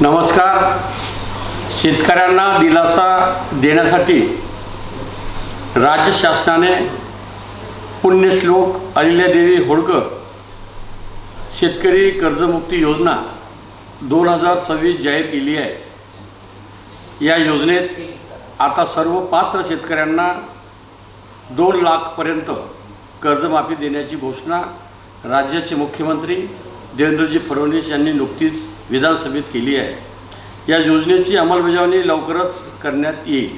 नमस्कार। शेतकऱ्यांना दिलासा देण्यासाठी राज्य शासनाने पुण्यश्लोक अहिल्यादेवी होळकर शेतकरी कर्जमुक्ती योजना 2026 जाहीर केली आहे। या योजनेत आता सर्व पात्र शेतकऱ्यांना 2 लाखपर्यंत कर्जमाफी देण्याची घोषणा राज्याचे मुख्यमंत्री देवेंद्रजी फडणवीस यांनी नुकतीच विधानसभेत केली आहे। या योजनेची अंमलबजावणी लवकरच करण्यात येईल।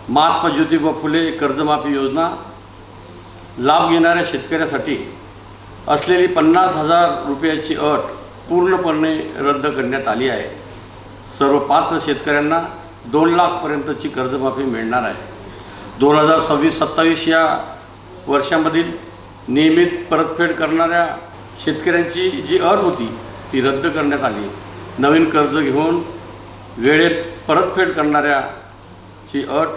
महात्मा ज्योतिबा फुले कर्जमाफी योजना लाभ घेणाऱ्या शेतकऱ्यासाठी असलेली 50,000 रुपयाची अट पूर्णपणे रद्द करण्यात आली आहे। सर्व पात्र शेतकऱ्यांना 2 लाखपर्यंतची कर्जमाफी मिळणार आहे। 2026-27 या वर्षामधील नियमित परतफेड करणाऱ्या शेतकऱ्यांची जी अट होती ती रद्द करण्यात आली। नवीन कर्ज घेऊन वेळेत परतफेड करणाऱ्याची अट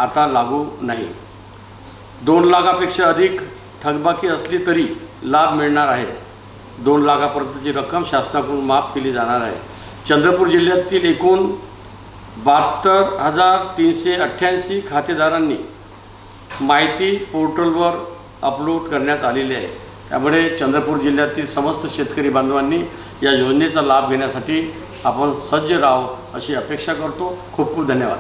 आता लागू नाही। 2 लाखापेक्षा अधिक थकबाकी असली तरी लाभ मिळणार आहे। 2 लाखापर्यंतची रक्कम शासनाकडून माफ केली जाणार आहे। चंद्रपूर जिल्ह्यातील एकूण 72,388 खातेदारांनी माहिती पोर्टलवर अपलोड करण्यात आलेली आहे। त्यामुळे चंद्रपूर जिल्ह्यातील समस्त शेतकरी बांधवांनी या योजनेचा लाभ घेण्यासाठी आपण सज्ज राहावं अशी अपेक्षा करतो। खूप खूप धन्यवाद।